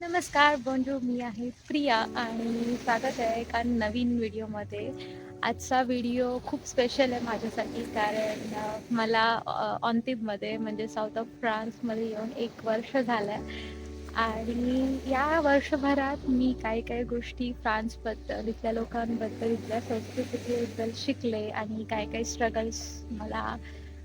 नमस्कार, बोंजो. मी आहे प्रिया आणि स्वागत आहे एका नवीन व्हिडिओमध्ये. आजचा व्हिडिओ खूप स्पेशल आहे माझ्यासाठी कारण मला ऑन्तिबमध्ये म्हणजे साऊथ ऑफ फ्रान्समध्ये येऊन 1 वर्ष झालं आहे आणि या वर्षभरात मी काही गोष्टी फ्रान्सबद्दल, इथल्या लोकांबद्दल, इथल्या संस्कृतीबद्दल शिकले आणि काही स्ट्रगल्स मला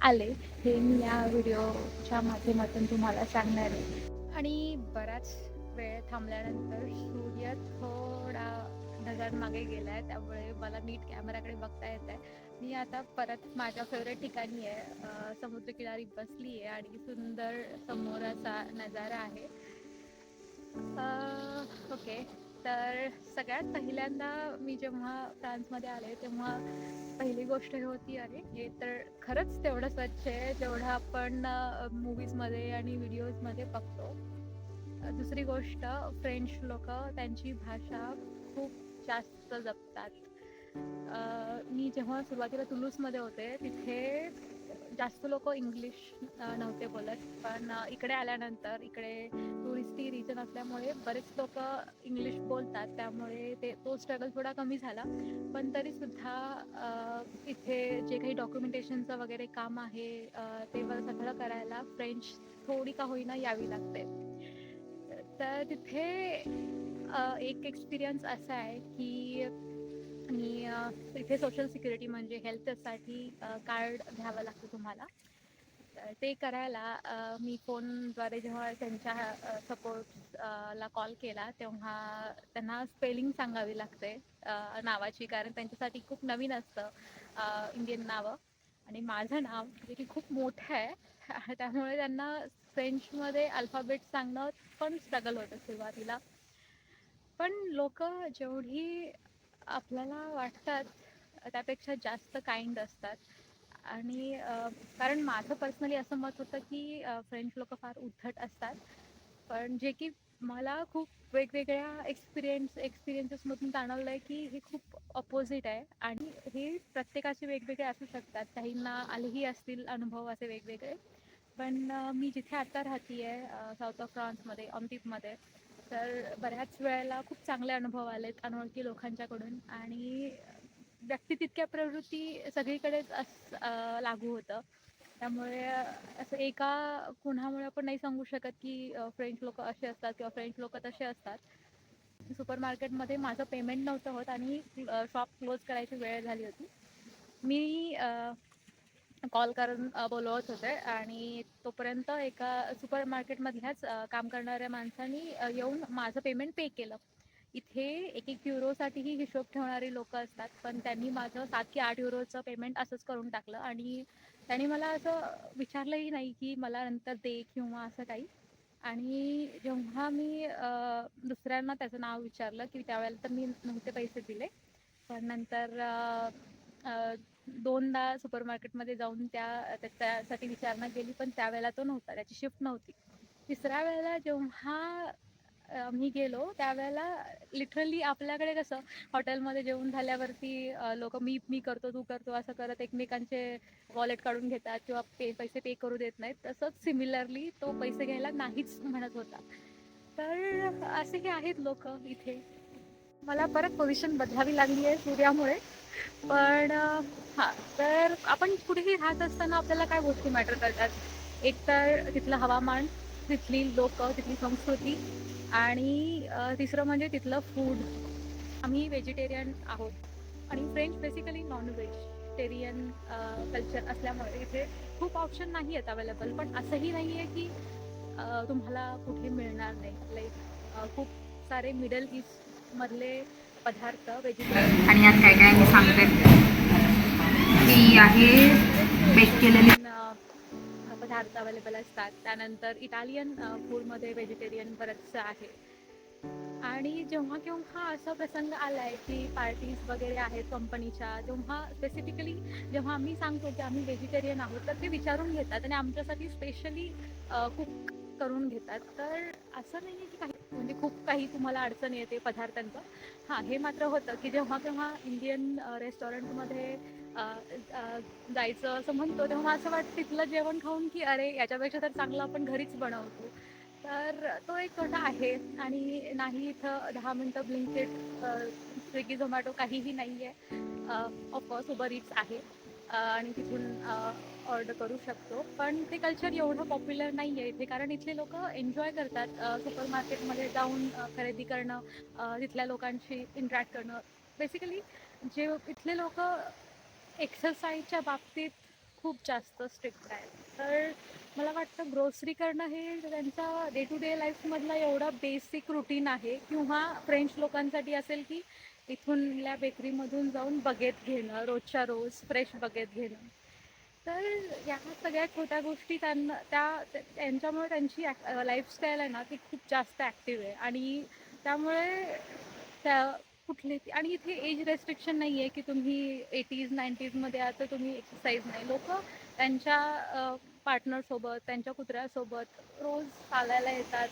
आले. हे मी या व्हिडिओच्या माध्यमातून तुम्हाला सांगणार आहे. आणि बराच वेळ थांबल्यानंतर सूर्य थोडा ढगांमागे गेलाय, त्यामुळे मला नीट कॅमेराकडे बघता येत आहे. मी आता परत माझ्या फेवरेट ठिकाणी आहे, समुद्रकिनारी बसली आहे आणि सुंदर समोर असा नजारा आहे. ओके. तर सगळ्यात पहिल्यांदा मी जेव्हा फ्रान्समध्ये आले तेव्हा पहिली गोष्ट ही होती, अरे हे तर खरंच तेवढं स्वच्छ आहे जेवढं आपण मूवीजमध्ये आणि व्हिडिओजमध्ये बघतो. दुसरी गोष्ट, फ्रेंच लोक त्यांची भाषा खूप जास्त जपतात. मी जेव्हा सुरुवातीला तुलूसमध्ये होते तिथे जास्त लोक इंग्लिश नव्हते बोलत, पण इकडे आल्यानंतर इकडे टुरिस्टी रिजन असल्यामुळे बरेच लोक इंग्लिश बोलतात, त्यामुळे तो स्ट्रगल थोडा कमी झाला. पण तरीसुद्धा इथे जे काही डॉक्युमेंटेशनचं वगैरे काम आहे ते सगळं करायला फ्रेंच थोडी का होईना यावी लागते. तर तिथे एक एक्सपिरियन्स असा आहे की तिथे सोशल सिक्युरिटी म्हणजे हेल्थसाठी कार्ड घ्यावं लागतं तुम्हाला. तर ते करायला मी फोनद्वारे जेव्हा त्यांच्या सपोर्टला कॉल केला तेव्हा त्यांना स्पेलिंग सांगावी लागते नावाची, कारण त्यांच्यासाठी खूप नवीन असतं इंडियन नावं. आणि माझं नाव जे की खूप मोठं आहे त्यामुळे त्यांना फ्रेंचमध्ये अल्फाबेट सांगणं पण स्ट्रगल होतं सुरुवातीला. पण लोक जेवढी आपल्याला वाटतात त्यापेक्षा जास्त काइंड असतात. आणि कारण माझं पर्सनली असं मत होतं की फ्रेंच लोक फार उद्धट असतात, पण जे की मला खूप वेगवेगळ्या एक्सपिरियन्सेसमधून जाणवलं आहे की हे खूप अपोजिट आहे. आणि हे प्रत्येकाचे वेगवेगळे असू शकतात, काहींना आलेही असतील अनुभव असे वेगवेगळे. पण मी जिथे आता राहते आहे साऊथ ऑफ फ्रान्समध्ये ऑन्तिबमध्ये, तर बऱ्याच वेळेला खूप चांगले अनुभव आलेत अनोळखी लोकांच्याकडून. आणि व्यक्ती तितक्या प्रवृत्ती सगळीकडेच लागू होतं. त्यामुळे असं एका कुणामुळे आपण नाही सांगू शकत की फ्रेंच लोक असे असतात किंवा फ्रेंच लोक तसे असतात. सुपर मार्केटमध्ये माझं पेमेंट नव्हतं होत आणि शॉप क्लोज करायची वेळ झाली होती. मी कॉल करून बोलवत होते आणि तोपर्यंत एका सुपर मार्केटमधल्याच काम करणाऱ्या माणसांनी येऊन माझं पेमेंट पे केलं. इथे 1 युरोसाठीही हिशोब ठेवणारी लोक असतात, पण त्यांनी माझं 7 की 8 युरोचं पेमेंट असंच करून टाकलं. आणि त्यांनी मला असं विचारलंही नाही की मला नंतर दे किंवा असं काही. आणि जेव्हा मी दुसऱ्यांना त्याचं नाव विचारलं की त्यावेळेला तर मी नव्हते पैसे दिले, पण नंतर 2दा सुपर मार्केटमध्ये जाऊन त्यासाठी विचारणा केली, पण त्यावेळेला तो नव्हता, त्याची शिफ्ट नव्हती. तिसऱ्या वेळेला जेव्हा मी गेलो त्यावेळेला लिटरली आपल्याकडे कसं हॉटेलमध्ये जेवून झाल्यावरती लोक मी करतो तू करतो असं करत एकमेकांचे वॉलेट काढून घेतात किंवा पैसे पे करू देत नाहीत, तसंच सिमिलरली तो पैसे घ्यायला नाहीच म्हणत होता. तर असेही आहेत लोक इथे. मला परत पोझिशन बदलावी लागली आहे सूर्यामुळे. पण हां, तर आपण कुठेही राहत असताना आपल्याला काय गोष्टी मॅटर करतात. एक तर तिथलं हवामान, तिथली लोकं, तिथली संस्कृती आणि तिसरं म्हणजे तिथलं फूड. आम्ही व्हेजिटेरियन आहोत आणि French basically non vegetarian culture असल्यामुळे इथे खूप ऑप्शन नाही आहेत अवेलेबल. पण असंही नाही आहे की तुम्हाला कुठे मिळणार नाही. लाईक खूप सारे मिडल ईस्टमधले पदार्थ व्हेजिटेरियन आणि यात काय काय मी सांगते ती आहे बेक केलेली पदार्थ अवेलेबल असतात. त्यानंतर इटालियन फूडमध्ये व्हेजिटेरियन बरंचसं आहे. आणि जेव्हा केव्हा असा प्रसंग आला आहे की पार्टीज वगैरे आहेत कंपनीच्या, तेव्हा स्पेसिफिकली जेव्हा आम्ही सांगतो की आम्ही व्हेजिटेरियन आहोत तर ते विचारून घेतात आणि आमच्यासाठी स्पेशली कुक करून घेतात. तर असं नाही आहे की म्हणजे खूप काही तुम्हाला अडचण येते पदार्थांचं. हां, हे मात्र होतं की जेव्हा केव्हा इंडियन रेस्टॉरंटमध्ये जायचं असं म्हणतो तेव्हा असं वाटतं तिथलं जेवण खाऊन की अरे याच्यापेक्षा तर चांगलं आपण घरीच बनवतो. तर तो एक तोटा आहे आणि नाही इथं 10 मिनिटं ब्लिंकिट, स्विगी, झोमॅटो काहीही नाही आहे. ऑफकोर्स उबर इट्स आहे आणि तिथून ऑर्डर करू शकतो. पण ते कल्चर एवढं पॉप्युलर नाही आहे इथे, कारण इथले लोकं एन्जॉय करतात सुपर मार्केटमध्ये जाऊन खरेदी करणं, तिथल्या लोकांशी इंटरॅक्ट करणं. बेसिकली जे इथले लोकं एक्सरसाइजच्या बाबतीत खूप जास्त स्ट्रिक्ट आहेत. तर मला वाटतं ग्रोसरी करणं हे त्यांचा डे टू डे लाईफमधला एवढा बेसिक रुटीन आहे, किंवा फ्रेंच लोकांसाठी असेल की इथूनल्या बेकरीमधून जाऊन बगेत घेणं, रोजच्या रोज फ्रेश बगेत घेणं. तर या सगळ्या छोट्या गोष्टी त्यांच्यामुळे त्यांची लाईफस्टाईल आहे ना, ती खूप जास्त ॲक्टिव्ह आहे. आणि त्यामुळे त्या आणि इथे एज रेस्ट्रिक्शन नाही आहे की तुम्ही 80s 90sमध्ये आहात तर तुम्ही एक्सरसाइज नाही. लोकं त्यांच्या पार्टनरसोबत, त्यांच्या कुत्र्यासोबत रोज चालायला येतात,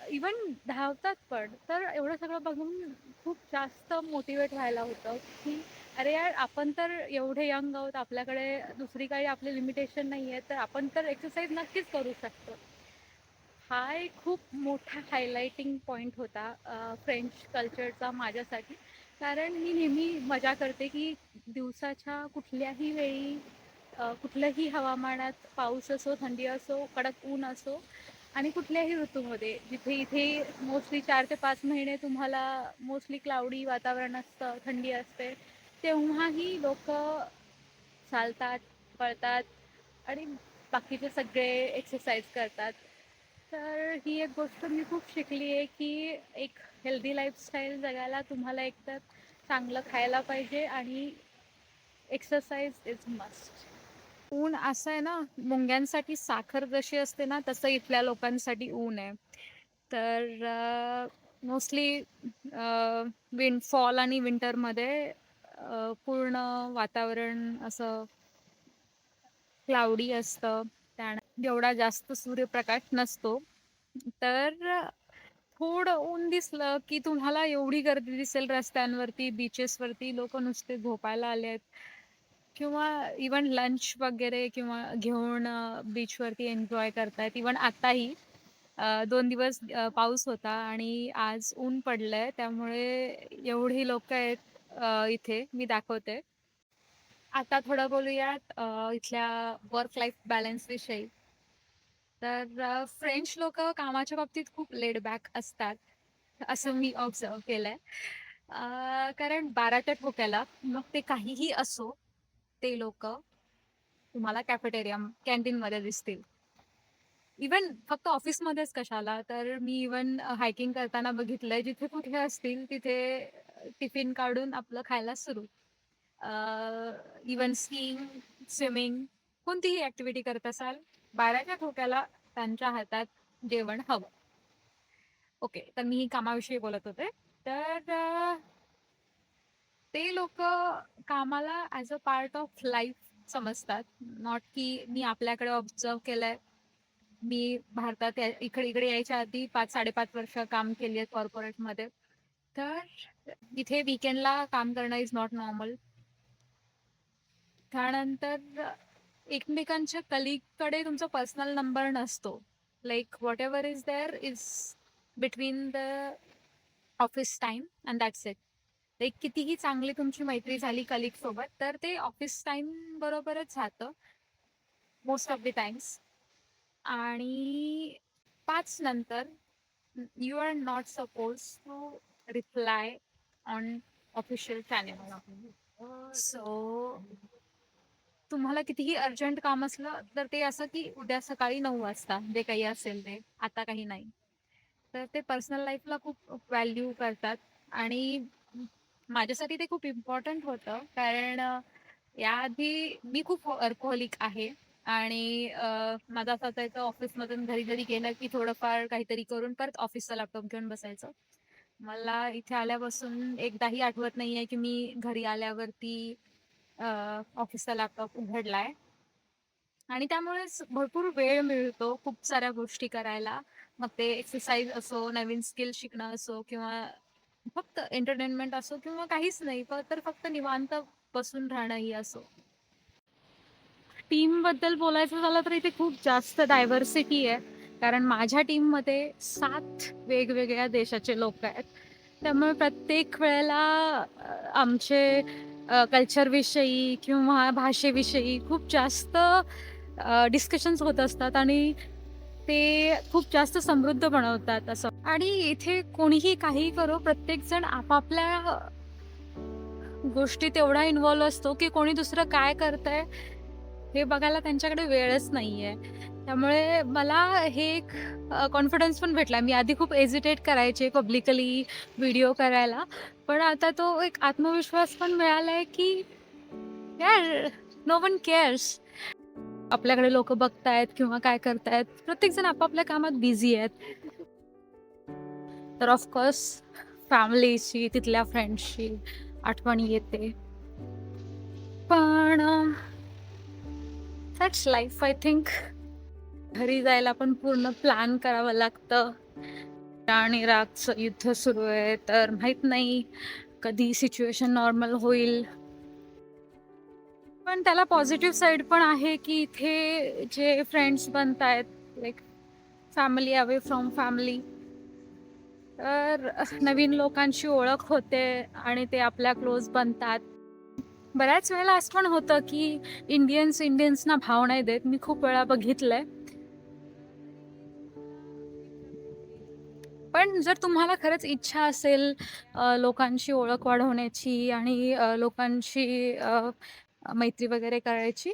इवन धावतात पण. तर एवढं सगळं बघून खूप जास्त मोटिवेट व्हायला होतं की अरे यार, आपण तर एवढे यंग आहोत, आपल्याकडे दुसरी काही आपली लिमिटेशन नाही आहे, तर आपण तर एक्सरसाइज नक्कीच करू शकतो. हा एक खूप मोठा हायलाइटिंग पॉईंट होता फ्रेंच कल्चरचा माझ्यासाठी. कारण मी नेहमी मजा करते की दिवसाच्या कुठल्याही वेळी, कुठल्याही हवामानात, पाऊस असो, थंडी असो, कडक ऊन असो, आणि कुठल्याही ऋतूमध्ये, जिथे इथे मोस्टली 4 ते 5 महिने तुम्हाला मोस्टली क्लाउडी वातावरण असतं, थंडी असते, तेव्हाही लोक चालतात, पळतात आणि बाकीचे सगळे एक्सरसाइज करतात. तर ही एक गोष्ट मी खूप शिकली आहे की एक हेल्दी लाईफस्टाईल जगायला तुम्हाला एकतर चांगलं खायला पाहिजे आणि एक्सरसाइज इज मस्ट. ऊन असं आहे ना, मुंग्यांसाठी साखर जशी असते ना, तसं इथल्या लोकांसाठी ऊन आहे. तर मोस्टली फॉल आणि विंटरमध्ये पूर्ण वातावरण असं क्लाउडी असतं. एवढा जास्त सूर्यप्रकाश नसतो. तर थोडं ऊन दिसलं की तुम्हाला एवढी गर्दी दिसेल रस्त्यांवरती, बीचेसवरती. लोकं नुसते झोपायला आलेत किंवा इवन लंच वगैरे किंवा घेऊन बीचवरती एन्जॉय करतायत. इवन आत्ताही 2 दिवस पाऊस होता आणि आज ऊन पडलंय. त्यामुळे एवढी लोकं आहेत इथे. मी दाखवते. आता थोडं बोलूयात इथल्या वर्क लाईफ बॅलन्स विषयी. तर फ्रेंच लोकं कामाच्या बाबतीत खूप लेड बॅक असतात, असं मी ऑब्झर्व्ह केलंय. कारण 12च्या ठोक्याला मग ते काहीही असो, ते लोकं तुम्हाला कॅन्टीनमध्ये दिसतील. इवन फक्त ऑफिसमध्येच कशाला, तर मी इवन हायकिंग करताना बघितलंय, जिथे कुठे असतील तिथे टिफिन काढून आपलं खायला सुरू. इवन स्कीइंग, स्विमिंग, कोणतीही ॲक्टिव्हिटी करत असाल, 12च्या ठोक्याला त्यांच्या हातात जेवण हवं. ओके, तर मी कामाविषयी बोलत होते. तर ते लोकं कामाला as a part of life समजतात. नॉट की मी आपल्याकडे ऑब्झर्व्ह केलंय. मी भारतात इकडे यायच्या आधी 5-5.5 वर्ष काम केली आहेत कॉर्पोरेटमध्ये. तर इथे वीकेंडला काम करणं इज नॉट नॉर्मल. त्यानंतर एकमेकांच्या कलीगकडे तुमचा पर्सनल नंबर नसतो. Like whatever is there is between the office time and that's it. Like कितीही चांगली तुमची मैत्री झाली कलीगसोबत, तर ते ऑफिस टाईम बरोबरच राहतं मोस्ट ऑफ द टाइम्स. आणि 5 नंतर you are not suppose to reply on official channel. So तुम्हाला कितीही अर्जंट काम असलं तर ते असं की उद्या सकाळी 9 वाजता जे काही असेल ते, आता काही नाही. तर ते पर्सनल लाईफला खूप व्हॅल्यू करतात आणि माझ्यासाठी ते खूप इम्पॉर्टंट होतं. कारण याआधी मी खूप वर्कहोलिक आहे आणि माझं असं असायचं, ऑफिसमधून घरी जरी गेलं की थोडंफार काहीतरी करून परत ऑफिसचा लॅपटॉप घेऊन बसायचं. मला इथे आल्यापासून एकदाही आठवत नाहीये की मी घरी आल्यावरती ऑफिसचा लॅपटॉप उघडलाय. आणि त्यामुळेच भरपूर वेळ मिळतो खूप साऱ्या गोष्टी करायला. मग ते एक्सरसाइज असो, नवीन स्किल शिकणं असो किंवा फक्त एंटरटेनमेंट असो किंवा काहीच नाही, तर फक्त निवांत बसून राहणंही असो. टीमबद्दल बोलायचं झालं तर इथे खूप जास्त डायव्हर्सिटी आहे. कारण माझ्या टीममध्ये 7 वेगवेगळ्या देशाचे लोक आहेत. त्यामुळे प्रत्येक वेळेला आमचे कल्चरविषयी किंवा भाषेविषयी खूप जास्त डिस्कशन्स होत असतात आणि ते खूप जास्त समृद्ध बनवतात असं. आणि इथे कोणीही काहीही करो, प्रत्येकजण आपापल्या गोष्टीत एवढा इन्व्हॉल्व असतो की कोणी दुसरं काय करतंय हे बघायला त्यांच्याकडे वेळच नाहीये. त्यामुळे मला हे एक कॉन्फिडन्स पण भेटला. मी आधी खूप हेजिटेट करायचे पब्लिकली व्हिडिओ करायला. पण आता तो एक आत्मविश्वास पण मिळालाय की यार, नो वन केअर्स. आपल्याकडे लोकं बघतायत किंवा काय करतायत. प्रत्येकजण आपापल्या कामात बिझी आहेत. तर ऑफकोर्स फॅमिलीची, तिथल्या फ्रेंड्सची आठवण येते. पण दॅट्स लाईफ आय थिंक. घरी जायला पण पूर्ण प्लॅन करावं लागतं. आणि इराकचं युद्ध सुरू आहे, तर माहित नाही कधी सिच्युएशन नॉर्मल होईल. पण त्याला पॉझिटिव्ह साईड पण आहे की इथे जे फ्रेंड्स बनतायत, like family away from family, तर नवीन लोकांची ओळख होते आणि ते आपल्या क्लोज बनतात. बऱ्याच वेळेला असं पण होतं की इंडियन्सना भाव नाही देत. मी खूप वेळा बघितलंय. पण जर तुम्हाला खरंच इच्छा असेल लोकांशी ओळख वाढवण्याची आणि लोकांशी मैत्री वगैरे करायची,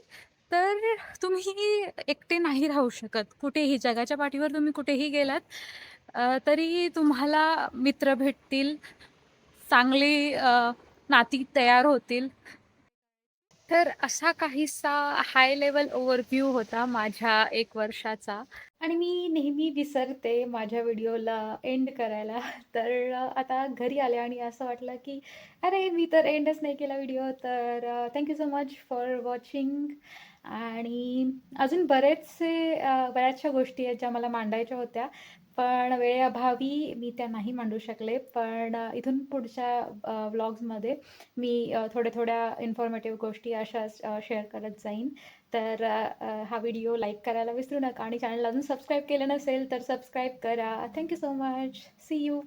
तर तुम्ही एकटे नाही राहू शकत. कुठेही जगाच्या पाठीवर तुम्ही कुठेही गेलात तरी तुम्हाला मित्र भेटतील, चांगली नाती तयार होतील. तर असा काहीसा हाय लेवल ओव्हरव्ह्यू होता माझ्या 1 वर्षाचा. आणि मी नेहमी विसरते माझ्या व्हिडिओला एंड करायला. तर आता घरी आले आणि असं वाटलं की अरे, मी तर एंडच नाही केला व्हिडिओ. तर thank so much for watching. आणि अजून बऱ्याचशा गोष्टी आहेत ज्या मला मांडायच्या होत्या. पण वेळेअभावी मी त्या नाही मांडू शकले. पण इथून पुढच्या व्लॉग्समध्ये मी थोड्या इन्फॉर्मेटिव्ह गोष्टी अशाच शेअर करत जाईन. तर हा व्हिडिओ लाईक करायला विसरू नका आणि चॅनलला अजून सबस्क्राईब केलं नसेल तर सबस्क्राईब करा. Thank so much. See you.